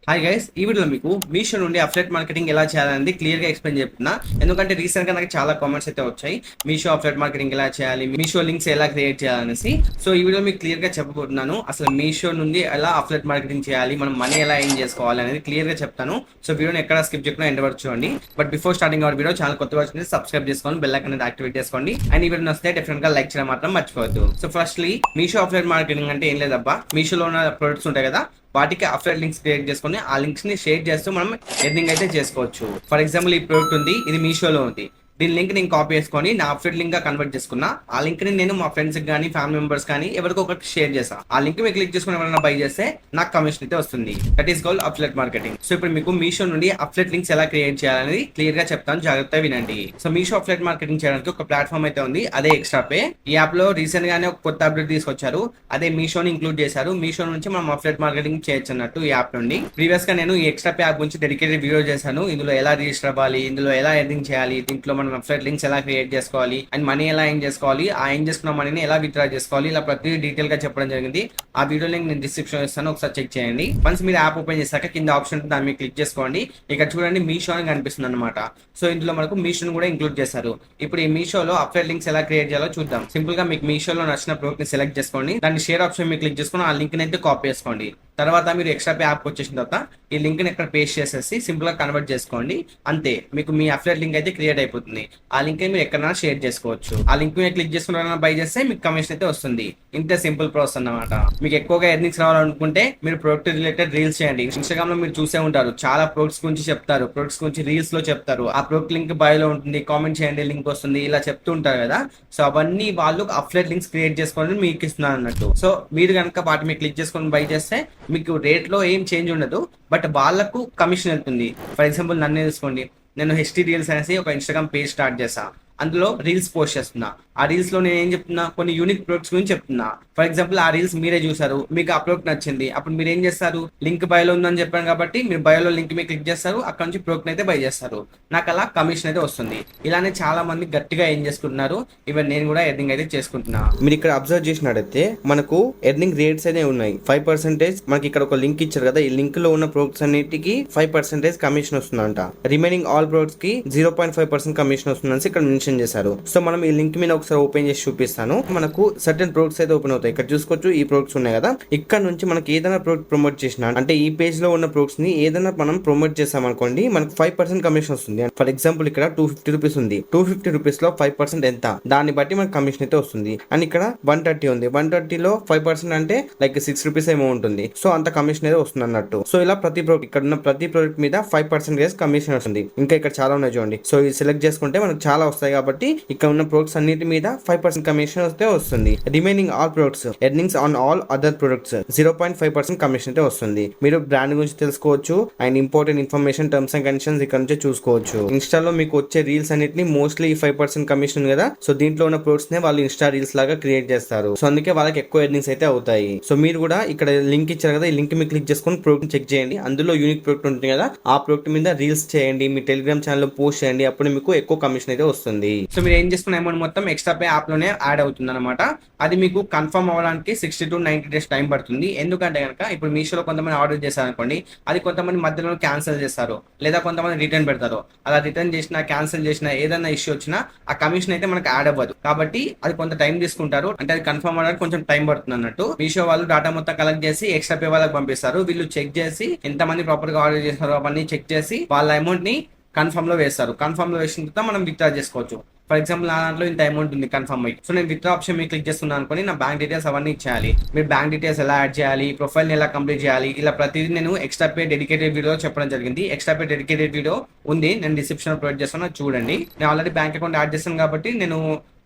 Hi guys, ఈ వీడియోలో మీకు మీషో నుండి అఫ్లెట్ మార్కెటింగ్ ఎలా చేయాలనేది క్లియర్ గా ఎక్స్ప్లెయిన్ చెప్తున్నా. ఎందుకంటే రీసెంట్ గా నాకు చాలా కామెంట్స్ అయితే వచ్చాయి, మీషో అఫ్లెట్ మార్కెటింగ్ ఎలా చేయాలి, మీషో లింక్స్ ఎలా క్రియేట్ చేయాలనేసి. సో ఈ వీడియో మీకు క్లియర్ గా చెప్పబోతున్నాను. అసలు మీషో నుండి ఎలా అఫ్లెట్ మార్కెటింగ్ చేయాలి, మనం మనీ ఎలా ఎర్న్ చేసుకోవాలి అనేది క్లియర్ గా చెప్తాను. సో వీడియోని ఎక్కడ స్కిప్ చేయకుండా ఎండ్ వరకు చూడండి. But before starting hour video channel కొత్తగా వచ్చింది, సబ్స్క్రైబ్ చేసుకోండి, బెల్ ఐకాన్ అనేది యాక్టివేట్ చేసుకోండి. అండ్ ఈ వీడియో వస్తే డెఫినెట్ గా లైక్ చేయడం మాత్రం మర్చిపోవద్దు. So firstly Meesho affiliate marketing అంటే ఏం లేదబ్బా, మీషోలో ఉన్న ప్రొడక్ట్స్ ఉంటాయి కదా, వాటికి అఫ్లైట్ లింక్స్ క్రియేట్ చేసుకొని ఆ లింక్స్ ని షేర్ చేస్తూ మనం ఎర్నింగ్ అయితే చేసుకోవచ్చు. ఫర్ ఎగ్జాంపుల్, ఈ ప్రోడక్ట్ ఉంది, ఇది మీషోలో ఉంది, దీని లింక్ నేను కాపీ చేసుకొని నా అఫ్లైట్ లింక్ గా కన్వర్ట్ చేసుకున్నా. ఆ లింక్ ని నేను మా ఫ్రెండ్స్ కానీ ఫ్యామిలీ మెంబర్స్ కానీ ఎవరికో ఒకరికి షేర్ చేసా. ఆ లింక్ మీరు క్లిక్ చేసుకుని ఎవరైనా బై చేస్తే నాకు కమిషన్ అయితే వస్తుంది. That is called affiliate marketing. So ఇప్పుడు మీకు మీషో నుండి అఫ్లైట్ లింక్స్ ఎలా క్రియేట్ చేయాలనేది క్లియర్ గా చెప్తాను, జాగ్రత్తగా వినండి. సో మీషో అఫ్లైట్ మార్కెటింగ్ చేయడానికి ఒక ప్లాట్ఫామ్ అయితే ఉంది, అదే ఎక్స్ట్రా పే. ఈ యాప్ లో రీసెంట్ గానే ఒక కొత్త అప్డేట్ తీసుకొచ్చారు, అదే మీషోని ఇంక్లూడ్ చేశారు. మీషో నుంచి మనం అఫ్లైట్ మార్కెటింగ్ చేయొచ్చు అన్నట్టు ఈ యాప్ నుండి. ప్రీవియస్ గా నేను ఈ ఎక్స్ట్రా పే యాప్ గురించి డెడికేటెడ్ వీడియో చేశాను. ఇందులో ఎలా రిజిస్టర్ అవ్వాలి, ఇందులో ఎలా ఎర్నింగ్ చేయాలి, దీంట్లో మనం అఫ్లైట్ లింక్స్ ఎలా క్రియేట్ చేసుకోవాలి, అండ్ మనీ ఎలా ఎర్న్ చేసుకోవాలి, ఆ ఎర్న్ చేసుకున్న మనీని ఎలా విత్డ్రా చేసుకోవాలి, ఇలా ప్రతి డీటెయిల్ గా చెప్పడం జరిగింది. ఆ వీడియో లింక్ నేను డిస్క్రిప్షన్ ఇస్తాను, ఒకసారి చెక్ చేయండి. వన్స్ మీరు యాప్ ఓపెన్ చేశాక కింద ఆప్షన్ దాన్ని మీరు క్లిక్ చేసుకోండి. ఇక్కడ చూడండి మీషో అని కనిపిస్తుంది అనమాట. సో ఇందులో మనకు మీషోని కూడా ఇంక్లూడ్ చేశారు. ఇప్పుడు ఈ మీషోలో అఫ్లైట్ లింక్స్ ఎలా క్రియేట్ చేయాలో చూద్దాం. సింపుల్ గా మీకు మీషోలో నచ్చిన ప్రోడక్ట్ ని సెలెక్ట్ చేసుకోండి, దాన్ని షేర్ ఆప్షన్ మీరు క్లిక్ చేసుకుని ఆ లింక్ ని అయితే కాపీ చేసుకోండి. తర్వాత మీరు ఎక్స్ట్రా పే యాప్ వచ్చేసిన తర్వాత ఈ లింక్ ని ఇక్కడ పేస్ట్ చేసేసి సింపుల్ గా కన్వర్ట్ చేసుకోండి. అంతే, మీకు మీ అఫ్లైట్ లింక్ అయితే క్రియేట్ అయిపోతుంది. ఆ లింక్ ని మీరు ఎక్కడైనా షేర్ చేసుకోవచ్చు. ఆ లింక్ మీద క్లిక్ చేసుకున్న బై చేస్తే మీకు కమిషన్ అయితే వస్తుంది. ఇంతే సింపుల్ ప్రాసెస్ అన్నమాట. మీకు ఎక్కువగా ఎర్నింగ్స్ రావాలనుకుంటే మీరు ప్రొడక్ట్ రిలేటెడ్ రీల్స్ చేయండి. ఇన్స్టాగ్రామ్ లో మీరు చూసే ఉంటారు, చాలా ప్రొడక్ట్స్ గురించి చెప్తారు, ప్రొడక్ట్స్ గురించి రీల్స్ లో చెప్తారు. ఆ ప్రొడక్ట్ లింక్ బయోలో ఉంటుంది, కామెంట్ చేయండి లింక్ వస్తుంది, ఇలా చెప్తూ ఉంటారు కదా. సో అవన్నీ వాళ్ళు అఫ్లైట్ లింక్స్ క్రియేట్ చేసుకోవడం మీకు ఇస్తున్నారు అన్నట్టు. సో మీరు కనుక వాటి మీద క్లిక్ చేసుకొని బై చేస్తే మీకు రేట్ లో ఏం చేంజ్ ఉండదు, బట్ వాళ్ళకు కమిషన్ వెళ్తుంది. ఫర్ ఎగ్జాంపుల్ నన్ను తీసుకోండి, నేను హెచ్టీ రీల్స్ అనేసి ఒక ఇన్స్టాగ్రామ్ పేజ్ స్టార్ట్ చేసా. అందులో రీల్స్ పోస్ట్ చేస్తున్నా. ఆ రీల్స్ లో నేను ఏం చెప్తున్నా, కొన్ని యూనిక్ ప్రొడక్ట్స్ గురించి చెప్తున్నా. ఫర్ ఎగ్జాంపుల్, ఆ రీల్స్ మీరే చూసారు, మీకు ఆ ప్రొడక్ట్ నచ్చింది, అప్పుడు మీరు ఏం చేస్తారు, లింక్ బయోలో ఉందని చెప్పాను కాబట్టి మీరు బయోలో లింక్ మీద క్లిక్ చేస్తారు, అక్కడ నుంచి ప్రొడక్ట్ అయితే బై చేస్తారు. నాకు అలా కమిషన్ అయితే వస్తుంది. ఇలానే చాలా మంది గట్టిగా ఏం చేసుకుంటున్నారు, ఈవెన్ నేను కూడా ఎర్నింగ్ అయితే చేసుకుంటున్నా. మీరు ఇక్కడ అబ్జర్వ్ చేసినట్టయితే మనకు ఎర్నింగ్ రేట్స్ అయితే ఉన్నాయి. 5% మనకి ఇక్కడ ఒక లింక్ ఇచ్చారు కదా, ఈ లింక్ లో ఉన్న ప్రొడక్ట్స్ అన్నిటికి 5% కమిషన్ వస్తుందంట. రిమైనింగ్ ఆల్ ప్రొడక్ట్స్ కి 0.5% కమిషన్ వస్తుందని ఇక్కడ మెన్షన్ చేశారు. సో మనం ఈ లింక్ మీద ఒకసారి ఓపెన్ చేసి చూపిస్తాను. మనకు సర్టెన్ ప్రొడక్ట్స్ అయితే ఓపెన్ అవుతాయి. ఇక్కడ చూసుకోవచ్చు, ఈ ప్రొడక్ట్స్ ఉన్నాయి కదా. ఇక్కడ నుంచి మనకి ఏదైనా ప్రొడక్ట్ ప్రమోట్ చేసిన, అంటే ఈ పేజ్ లో ఉన్న ప్రొడక్ట్స్ ని ఏదైనా మనం ప్రమోట్ చేసాం అనుకోండి, మనకు 5% కమిషన్ వస్తుంది. ఫర్ ఎగ్జాంపుల్, ఇక్కడ 250 రూపీస్ ఉంది. 250 రూపీస్ లో 5% ఎంత, దాన్ని బట్టి మనకు కమిషన్ అయితే వస్తుంది. అండ్ ఇక్కడ 130 ఉంది. 130 లో 5% అంటే లైక్ 6 రూపీస్ ఏమో ఉంటుంది. సో అంత కమిషన్ అయితే వస్తుంది అన్నట్టు. సో ఇలా ప్రతి ప్రొడక్ట్, ఇక్కడ ఉన్న ప్రతి ప్రొడక్ట్ మీద 5% కమిషన్ వస్తుంది. ఇంకా ఇక్కడ చాలా ఉన్నాయి చూడండి. సో ఇది సెలెక్ట్ చేసుకుంటే మనకు చాలా వస్తాయి కాబట్టి ఇక్కడ ఉన్న ప్రొడక్ట్స్ అన్నిటి మీద 5% కమిషన్ వస్తే వస్తుంది. Remaining all products, earnings on all other products 0.5% commission అయితే వస్తుంది. మీరు బ్రాండ్ గురించి తెలుసుకోవచ్చు and important information, terms and conditions ఇక్కడ నుంచి చూసుకోవచ్చు. ఇన్స్టాలో మీకు వచ్చే రీల్స్ అన్నిటిని మోస్ట్లీ 5% కమిషన్ కదా. సో దీంట్లో ఉన్న ప్రొడక్ట్స్ నే వాళ్ళు ఇన్స్టా రీల్స్ లాగా క్రియేట్ చేస్తారు. సో అందుకే వాళ్ళకి ఎక్కువ ఎర్నింగ్స్ అయితే అవుతాయి. సో మీరు కూడా ఇక్కడ లింక్ ఇచ్చారు కదా, ఈ లింక్ మీద క్లిక్ చేసుకొని ప్రొడక్ట్ చెక్ చేయండి. అందులో యూనిక్ ప్రొడక్ట్ ఉంటుంది కదా, ఆ ప్రొడక్ట్ మీద రీల్స్ చేయండి, మీ టెలిగ్రామ్ ఛానల్ లో పోస్ట్ చేయండి, అప్పుడు మీకు ఎక్కువ కమిషన్ అయితే వస్తుంది. సో మీరు ఏం చేసుకున్న అమౌంట్ మొత్తం ఎక్స్ట్రా పే యాప్ లోనే యాడ్ అవుతుంది అనమాట. అది మీకు కన్ఫర్మ్ అవ్వడానికి 60 to 90 days టైం పడుతుంది. ఎందుకంటే కనుక ఇప్పుడు మీషోలో కొంతమంది ఆర్డర్ చేశారు అనుకోండి, అది కొంతమంది మధ్యలో క్యాన్సిల్ చేస్తారు, లేదా కొంతమంది రిటర్న్ పెడతారు. అలా రిటర్న్ చేసినా, క్యాన్సిల్ చేసినా, ఏదైనా ఇష్యూ వచ్చినా ఆ కమిషన్ అయితే మనకు యాడ్ అవ్వదు. కాబట్టి అది కొంత టైం తీసుకుంటారు, అంటే అది కన్ఫర్మ్ అవ్వడానికి కొంచెం టైం పడుతుంది అన్నట్టు. మీషో వాళ్ళు డేటా మొత్తం కలెక్ట్ చేసి ఎక్స్ట్రా పే వాళ్ళకి పంపిస్తారు. వీళ్ళు చెక్ చేసి ఎంతమంది ప్రాపర్ గా ఆర్డర్ చేస్తారో అవన్నీ చెక్ చేసి వాళ్ళ అమౌంట్ ని కన్ఫర్మ్ లో వేస్తారు. కన్ఫర్మ్ లో వేసిన తర్వాత మనం విత్డ్రా చేసుకోవచ్చు. ఫర్ ఎగ్జాంపుల్, నా దాంట్లో ఇంత అమౌంట్ ఉంది కన్ఫర్మ్ అయ్యి, సో నేను విత్డ్రా ఆప్షన్ మీద క్లిక్ చేస్తున్నాను అనుకోని, నా బ్యాంక్ డీటెయిల్స్ అవన్నీ ఇచ్చేయాలి. మీరు బ్యాంక్ డీటెయిల్స్ ఎలా యాడ్ చేయాలి, ప్రొఫైల్ ఎలా కంప్లీట్ చేయాలి, ఇలా ప్రతిదీ నేను ఎక్స్ట్రా పే డెడికేటెడ్ వీడియో చెప్పడం జరిగింది. ఎక్స్ట్రా పే డెడికేటెడ్ వీడియో ఉంది, నేను డిస్క్రిప్షన్ ప్రొవైడ్ చేస్తాను, చూడండి. నేను ఆల్రెడీ బ్యాంక్ అకౌంట్ యాడ్ చేస్తాను కాబట్టి నేను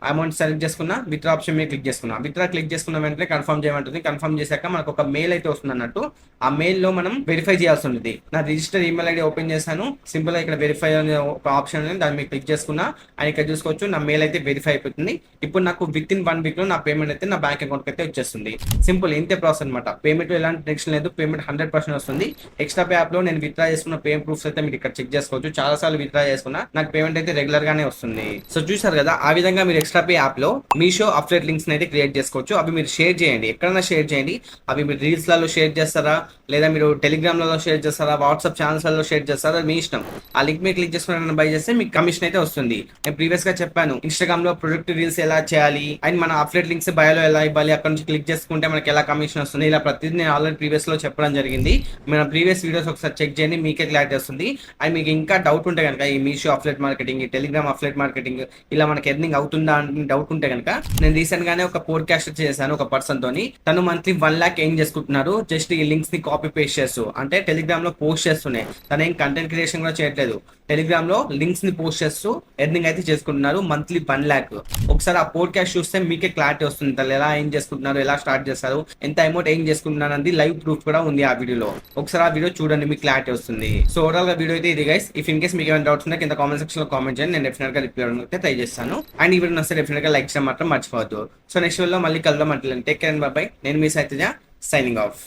అమౌంట్ సెలెక్ట్ చేసుకున్నా, విత్డ్రా ఆప్షన్ మీద క్లిక్ చేసుకున్నా. విత్డ్రా క్లిక్ చేసుకున్న వెంటనే కన్ఫర్మ్ చేయమంటుంది. కన్ఫర్మ్ చేశాక మనకు ఒక మెయిల్ అయితే వస్తుంది అన్నట్టు. ఆ మెయిల్ లో మనం వెరిఫై చేయాల్సి ఉంటుంది. నా రిజిస్టర్ ఈమెయిల్ ఐడి ఓపెన్ చేశాను, సింపుల్ గా ఇక్కడ వెరిఫై అనే ఒక ఆప్షన్ ఉంది, దాని మీద క్లిక్ చేసుకున్నా. అండ్ ఇక్కడ చూసుకోవచ్చు, నా మెయిల్ అయితే వెరిఫై అయిపోతుంది. ఇప్పుడు నాకు విత్ ఇన్ 1 week లో నా పేమెంట్ అయితే నా బ్యాంక్ అకౌంట్ అయితే వచ్చేస్తుంది. సింపుల్, ఇంతే ప్రాసెస్ అనమాట. పేమెంట్ ఎలాంటి టెన్షన్ లేదు, పేమెంట్ 100% వస్తుంది. ఎక్స్ట్రా పే యాప్ లో నేను విత్డ్రా చేసుకున్న పేమెంట్ ప్రూఫ్స్ అయితే మీరు ఇక్కడ చెక్ చేసుకోవచ్చు. చాలా సార్లు విత్డ్రా చేసుకున్నా, నాకు పేమెంట్ అయితే రెగ్యులర్ గానే వస్తుంది. సో చూసారు కదా, ఆ విధంగా మీరు ఎక్స్ట్రా పే యాప్ లో మీషో అఫ్లెట్ లింక్స్ అయితే క్రియేట్ చేసుకోవచ్చు. అవి మీరు షేర్ చేయండి, ఎక్కడైనా షేర్ చేయండి. అవి మీరు రీల్స్ లలో షేర్ చేస్తారా, లేదా మీరు టెలిగ్రామ్ లలో షేర్ చేస్తారా, వాట్సాప్ ఛానల్స్ లలో షేర్ చేస్తారా, మీ ఇష్టం. ఆ లింక్ మీద క్లిక్ చేసుకుని బై చేస్తే మీకు కమిషన్ అయితే వస్తుంది. నేను ప్రీవియస్ గా చెప్పాను ఇన్స్టాగ్రామ్ లో ప్రొడక్ట్ రీల్స్ ఎలా చేయాలి అండ్ మన అఫ్లెట్ లింక్స్ బయోలో ఎలా ఇవ్వాలి, అక్కడ నుంచి క్లిక్ చేసుకుంటే మనకి ఎలా కమిషన్ వస్తుంది, ఇలా ప్రతిదీ నేను ఆల్రెడీ ప్రీవియస్ లో చెప్పడం జరిగింది. మన ప్రీవియస్ వీడియోస్ ఒకసారి చెక్ చేయండి, మీకే క్లారిటీ వస్తుంది. అండ్ మీకు ఇంకా డౌట్ ఉంటే కనుక ఈ మీషో అఫ్లెట్ మార్కెటింగ్, ఈ టెలిగ్రామ్ అఫ్లెట్ మార్కెటింగ్ ఇలా మనకి ఎర్నింగ్ అవుతుందా అని డౌట్ ఉంటే కనుక నేను రీసెంట్ గానే ఒక పోడ్కాస్ట్ చేశాను ఒక పర్సన్ తోని. తను మంత్లీ 1 lakh ఏం చేసుకుంటున్నారు జస్ట్ ఈ లింక్స్ ని కాపీ పేస్ట్ చేస్తూ, అంటే టెలిగ్రామ్ లో పోస్ట్ చేస్తున్నాయి. తను ఏం కంటెంట్ క్రియేషన్ కూడా చేయట్లేదు, టెలిగ్రామ్ లో లింక్స్ ని పోస్ట్ చేస్తూ ఎర్నింగ్ అయితే చేసుకుంటున్నారు మంత్లీ 1 lakh. ఒకసారి ఆ పోడ్కాస్ట్ చూస్తే మీకే క్లారిటీ వస్తుంది తను ఎలా ఏం చేసుకుంటున్నారు, ఎలా స్టార్ట్ చేస్తారు, ఎంత అమౌంట్ ఏం చేసుకుంటున్నారు అనేది లైవ్ ప్రూఫ్ కూడా ఉంది ఆ వీడియోలో. ఒకసారి ఆ వీడియో చూడండి, మీకు క్లారిటీ వస్తుంది. సో ఓవరాల్ గా వీడియో అయితే ఇది గైస్. ఇఫ్ ఇన్ కేస్ మీకు ఏమైనా డౌట్స్ ఉంటే కింద కామెంట్ సెక్షన్ లో కామెంట్ చేయండి, నేను డెఫినెట్ గా రిప్లై అయితే ట్రై చేస్తాను. అండ్ ఈ వీడియో నచ్చితే డెఫినెట్ గా లైక్ చేయడం మాత్రం మర్చిపోవద్దు. సో నెక్స్ట్ వీడియోలో మళ్ళీ కలుద్దాం. అంటే టేక్ కేర్ అండ్ బై. నేను మీ సైతేజ సైనింగ్ ఆఫ్.